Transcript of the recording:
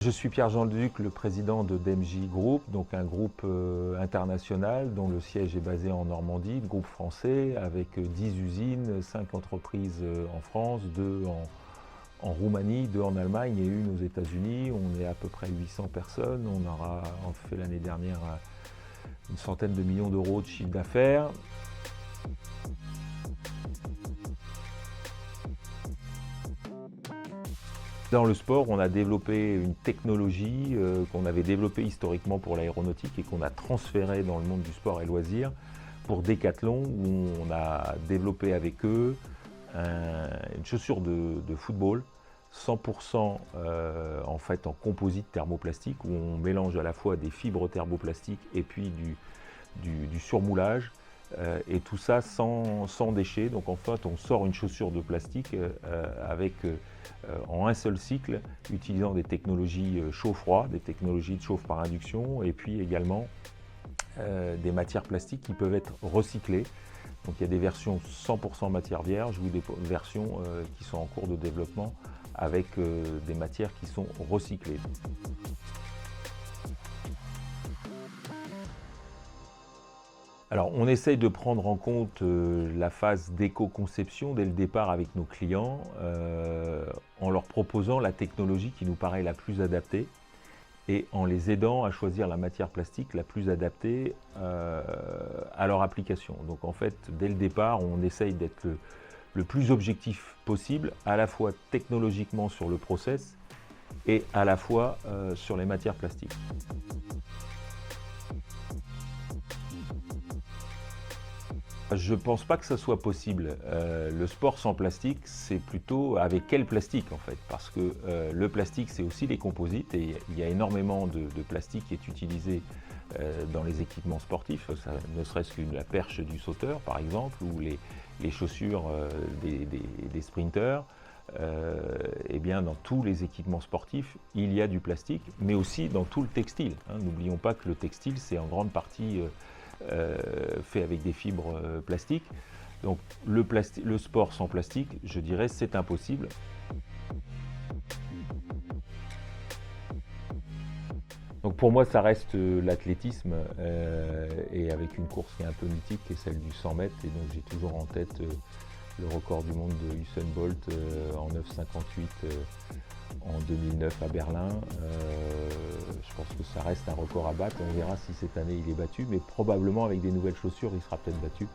Je suis Pierre-Jean Leduc, le président de DMJ Group, donc un groupe international dont le siège est basé en Normandie, le groupe français avec 10 usines, 5 entreprises en France, 2 en Roumanie, 2 en Allemagne et 1 aux États-Unis. On est à peu près 800 personnes. On fait l'année dernière une centaine de millions d'euros de chiffre d'affaires. Dans le sport, on a développé une technologie qu'on avait développée historiquement pour l'aéronautique et qu'on a transférée dans le monde du sport et loisirs pour Decathlon, où on a développé avec eux une chaussure de football 100% en fait en composite thermoplastique, où on mélange à la fois des fibres thermoplastiques et puis du surmoulage. Et tout ça sans déchets. Donc en fait, on sort une chaussure de plastique en un seul cycle, utilisant des technologies chaud-froid, des technologies de chauffe par induction, et puis également des matières plastiques qui peuvent être recyclées. Donc il y a des versions 100% matière vierge ou des versions qui sont en cours de développement avec des matières qui sont recyclées. Alors, on essaye de prendre en compte la phase d'éco-conception dès le départ avec nos clients, en leur proposant la technologie qui nous paraît la plus adaptée et en les aidant à choisir la matière plastique la plus adaptée à leur application. Donc en fait, dès le départ, on essaye d'être le plus objectif possible, à la fois technologiquement sur le process et à la fois sur les matières plastiques. Je ne pense pas que ça soit possible. Le sport sans plastique, c'est plutôt avec quel plastique en fait? Parce que le plastique, c'est aussi les composites et il y a énormément de plastique qui est utilisé dans les équipements sportifs, ne serait-ce que la perche du sauteur par exemple, ou les chaussures des sprinteurs. Eh bien, dans tous les équipements sportifs, il y a du plastique, mais aussi dans tout le textile. N'oublions pas que le textile, c'est en grande partie fait avec des fibres plastiques. Donc le sport sans plastique, je dirais, c'est impossible. Donc pour moi, ça reste l'athlétisme et avec une course qui est un peu mythique, qui est celle du 100 mètres. Et donc j'ai toujours en tête le record du monde de Usain Bolt en 9,58 en 2009 à Berlin. Je pense que ça reste un record à battre. On verra si cette année il est battu, mais probablement avec des nouvelles chaussures, il sera peut-être battu.